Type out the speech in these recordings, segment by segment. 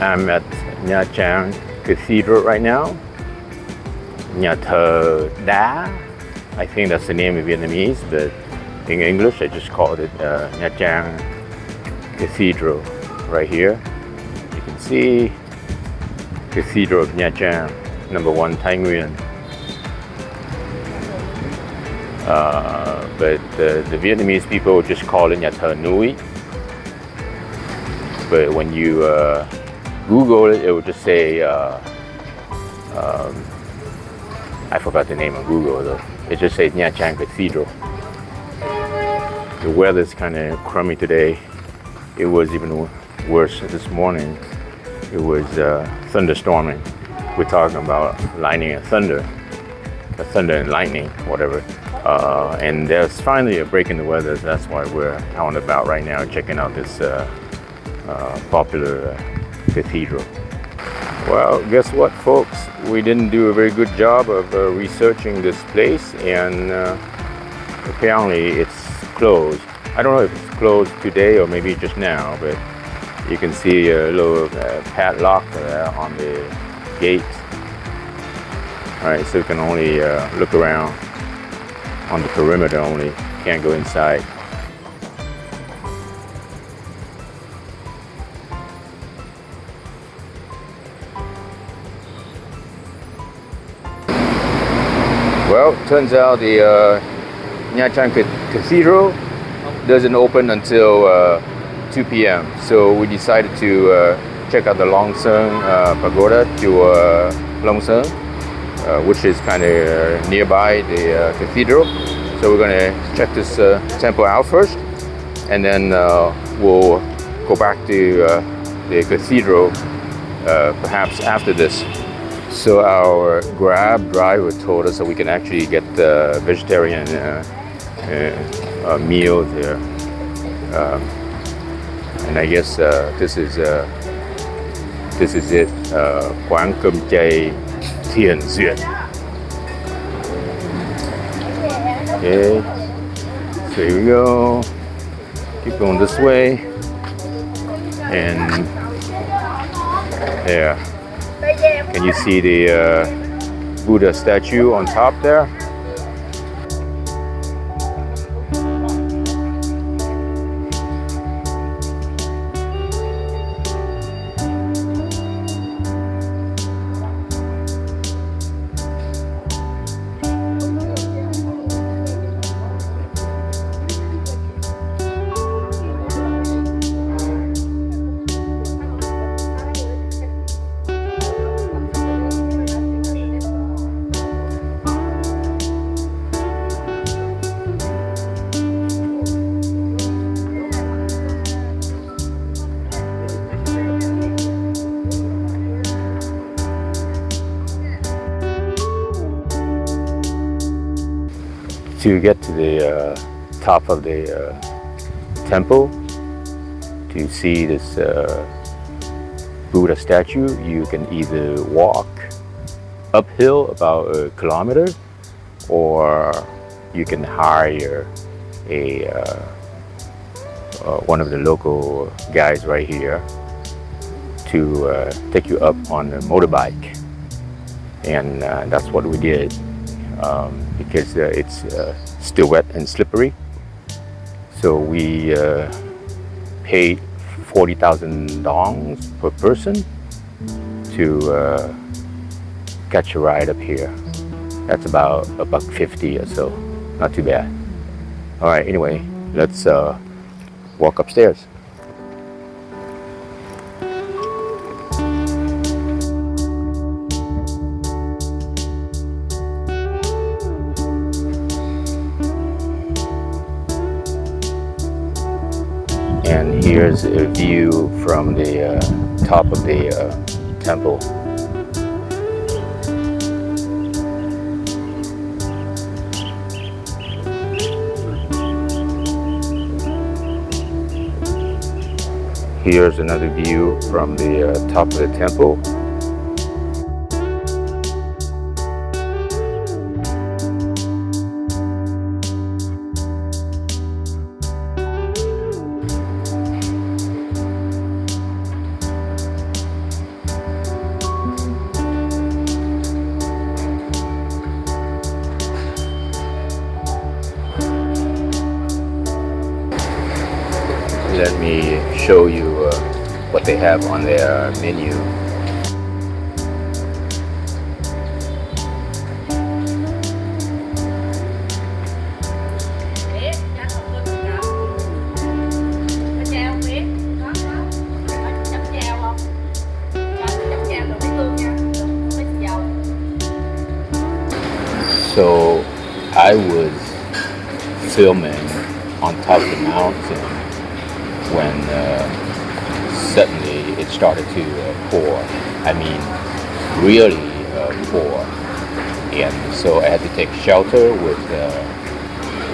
I'm at Nha Trang Cathedral right now. Nhà thờ đá, I think that's the name in Vietnamese, but in English I just called it Nha Trang Cathedral right here. You can see Cathedral of Nha Trang, number 1 Thái Nguyên. But the Vietnamese people just call it Nhà thờ núi. But when you Google it, it will just say, I forgot the name on Google though. It just says Nha Trang Cathedral. The weather's kind of crummy today. It was even worse this morning. It was thunderstorming. We're talking about lightning and thunder and lightning, whatever. And there's finally a break in the weather. That's why we're out and about right now, checking out this popular cathedral. Well, guess what, folks? We didn't do a very good job of researching this place, and apparently it's closed. I don't know if it's closed today or maybe just now, but you can see a little padlock on the gate. All right, so you can only look around on the perimeter only, can't go inside. Well, turns out the Nha Trang Cathedral doesn't open until 2 p.m. So we decided to check out the Long Sơn Pagoda to Long Sơn, which is kind of nearby the cathedral. So we're going to check this temple out first, and then we'll go back to the cathedral perhaps after this. So our Grab driver told us that we can actually get vegetarian meals here, and I guess this is it. Quán cơm chay Thiền Duyệt. Okay, so here we go. Keep going this way, and there. Can you see the Buddha statue on top there? To get to the top of the temple, to see this Buddha statue, you can either walk uphill about 1 kilometer, or you can hire a one of the local guys right here to take you up on a motorbike, and that's what we did. Because it's still wet and slippery, so we paid 40,000 dong per person to catch a ride up here. That's about $1.50 or so, not too bad. All right, anyway, let's walk upstairs. And here's a view from the top of the temple. Here's another view from the top of the temple. let me show you what they have on their menu. So I was filming on top of the mountain when suddenly it started to pour. I mean, really pour. And so I had to take shelter with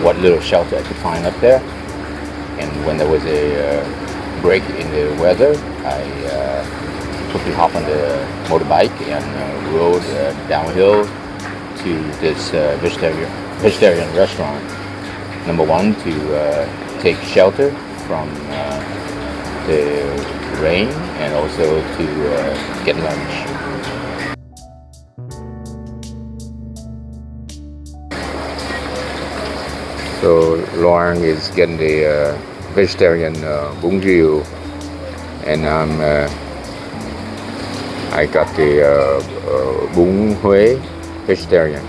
what little shelter I could find up there. And when there was a break in the weather, I quickly hopped on the motorbike and rode downhill to this vegetarian restaurant. Number one, to take shelter from the rain and also to get lunch. So Lauren is getting the vegetarian bún riêu, and I got the bún Huế vegetarian.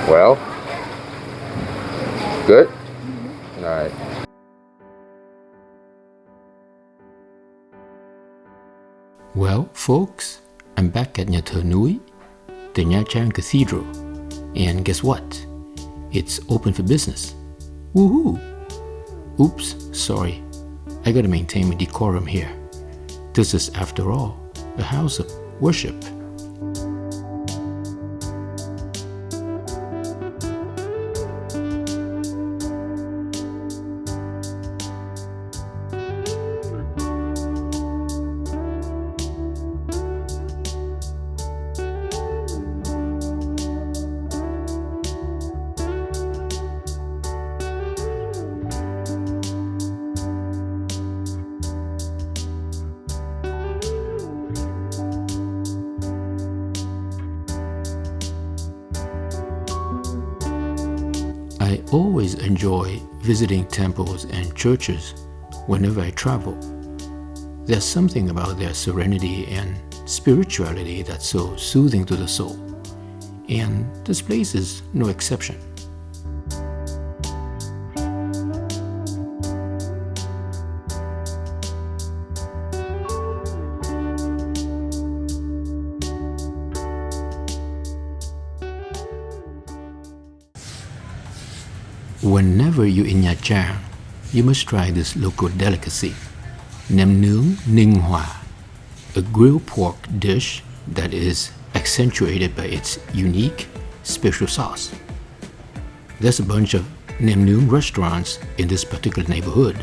Well, good. All right. Well, folks, I'm back at Nhà thờ Núi, the Nha Trang Cathedral, and guess what? It's open for business. Woohoo! Oops, sorry. I gotta maintain my decorum here. This is, after all, a house of worship. I always enjoy visiting temples and churches whenever I travel. There's something about their serenity and spirituality that's so soothing to the soul, and this place is no exception. Whenever you're in Nha Trang, you must try this local delicacy, nem nướng Ninh Hòa, a grilled pork dish that is accentuated by its unique special sauce. There's a bunch of nem nướng restaurants in this particular neighborhood,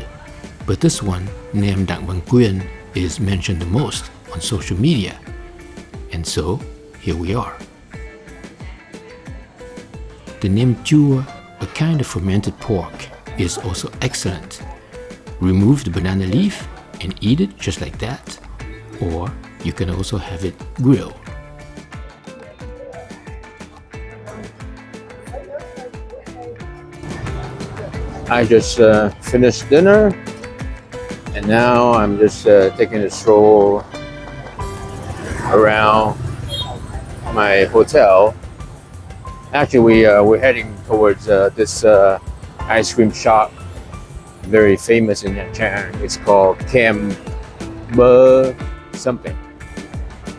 but this one, Nem Đặng Văn Quyên, is mentioned the most on social media, and so here we are. The nem chua, a kind of fermented pork, is also excellent. Remove the banana leaf and eat it just like that, or you can also have it grilled. I just finished dinner, and now I'm just taking a stroll around my hotel. Actually, we're heading towards this ice cream shop, very famous in Nha Trang. It's called Kem Bơ something,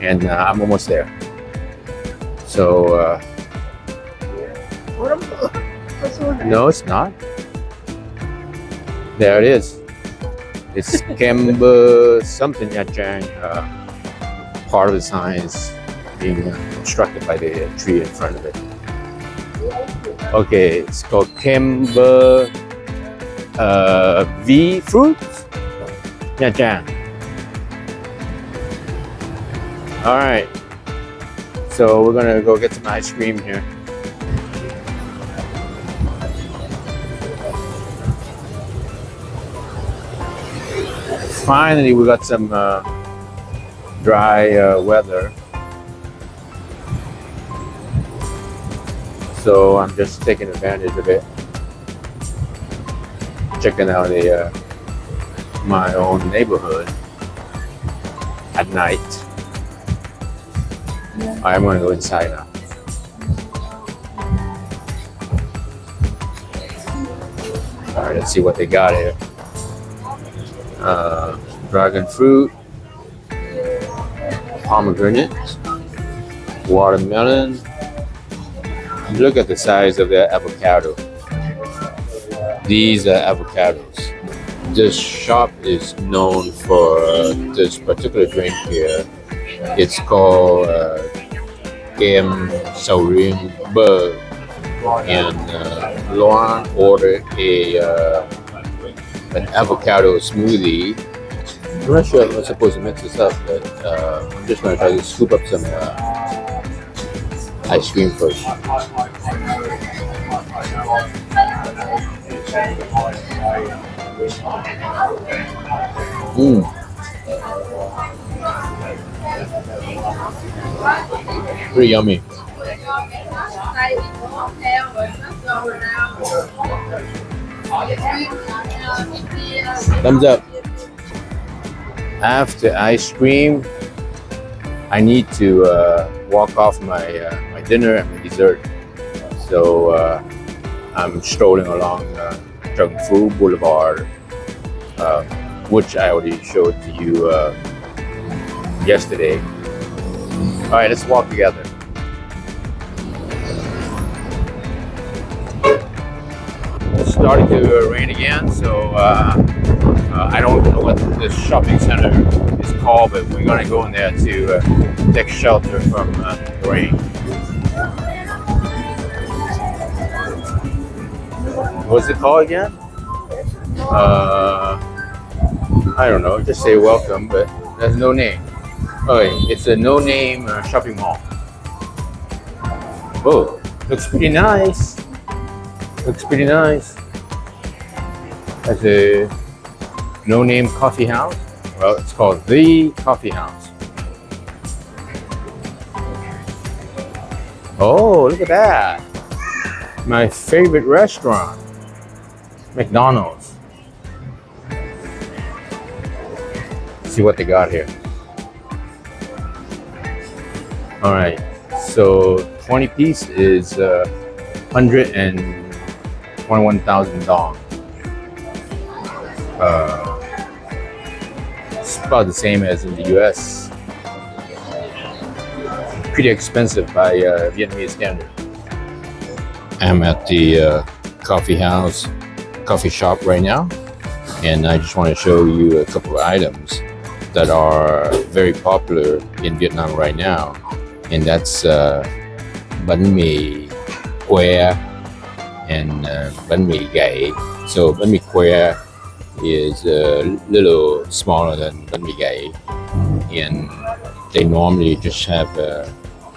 and I'm almost there. So, no, it's not. There it is. It's Kem Bơ something Nha Trang. Part of the sign is being obstructed by the tree in front of it. Okay, it's called Kem Bơ V Fruits Nha Trang. All right, so we're gonna go get some ice cream here. Finally, we got some dry weather. So I'm just taking advantage of it, checking out my own neighborhood at night. I'm gonna go inside now. All right, let's see what they got here. Dragon fruit, pomegranate, watermelon. Look at the size of the avocado. These are avocados. This shop is known for this particular drink here. It's called Kem Sầu Riêng Bơ. And Luan ordered an avocado smoothie. I'm not sure if I'm supposed to mix this up, but I'm just going to try to scoop up some ice cream first. Pretty yummy. Thumbs up. After ice cream, I need to walk off my dinner and my dessert. So I'm strolling along Trung Phu Boulevard, which I already showed to you yesterday. All right, let's walk together. It's starting to rain again, so I don't know what this shopping center is called, but we're gonna go in there to take shelter from the rain. What's it called again? I don't know. Just say welcome, but there's no name. Okay, it's a no-name shopping mall. Oh, looks pretty nice. Looks pretty nice. That's a no-name coffee house. Well, it's called The Coffee House. Oh, look at that. My favorite restaurant, McDonald's. See what they got here. All right, so 20 piece is 121,000 dong. It's about the same as in the US. Pretty expensive by Vietnamese standard. I'm at the coffee shop right now, and I just want to show you a couple of items that are very popular in Vietnam right now, and that's bánh mì que and bánh mì gậy. So bánh mì que is a little smaller than bánh mì gậy, and they normally just have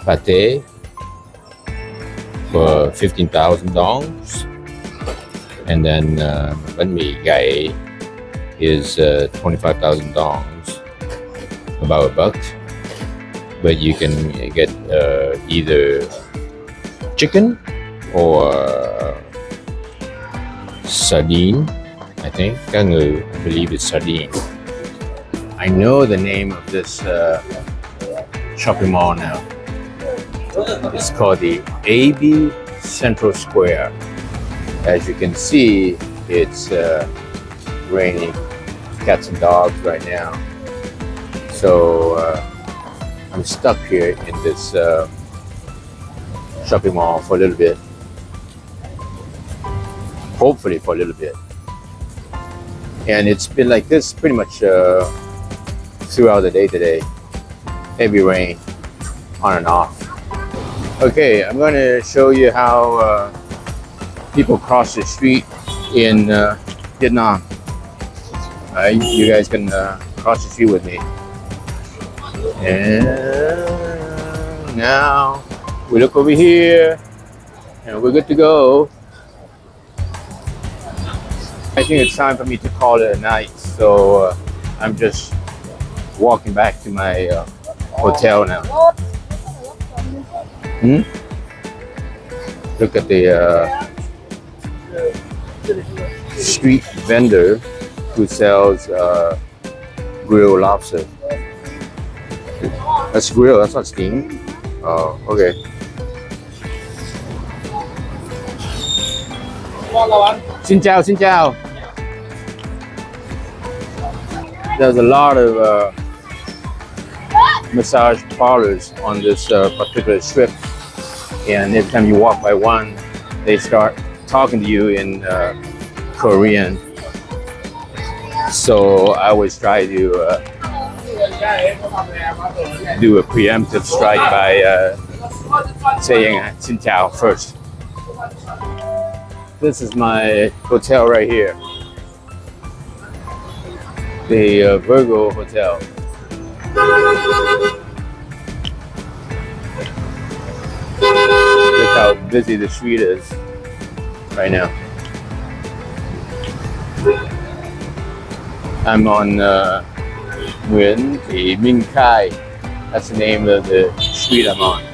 pate for 15,000 dongs, and then bánh mì gậy is 25,000 dongs, about $1. But you can get either chicken or sardine. I believe it's sardine. I know the name of this shopping mall now. It's called the AB Central Square. As you can see, it's raining cats and dogs right now. So I'm stuck here in this shopping mall for a little bit. Hopefully for a little bit. And it's been like this pretty much throughout the day today. Heavy rain on and off. Okay, I'm going to show you how people cross the street in Vietnam. You guys can cross the street with me. And now we look over here and we're good to go. I think it's time for me to call it a night, so I'm just walking back to my hotel now. Look at the street vendor who sells grilled lobster. That's grilled, that's not steamed. Oh, okay. Xin chào, xin chào. There's a lot of massage parlors on this particular strip, and every time you walk by one, they start talking to you in Korean. So I always try to do a preemptive strike by saying Xin chào first. This is my hotel right here, the Virgo Hotel. Look how busy the street is right now. I'm on Nướng, Minh Khai. That's the name of the street I'm on.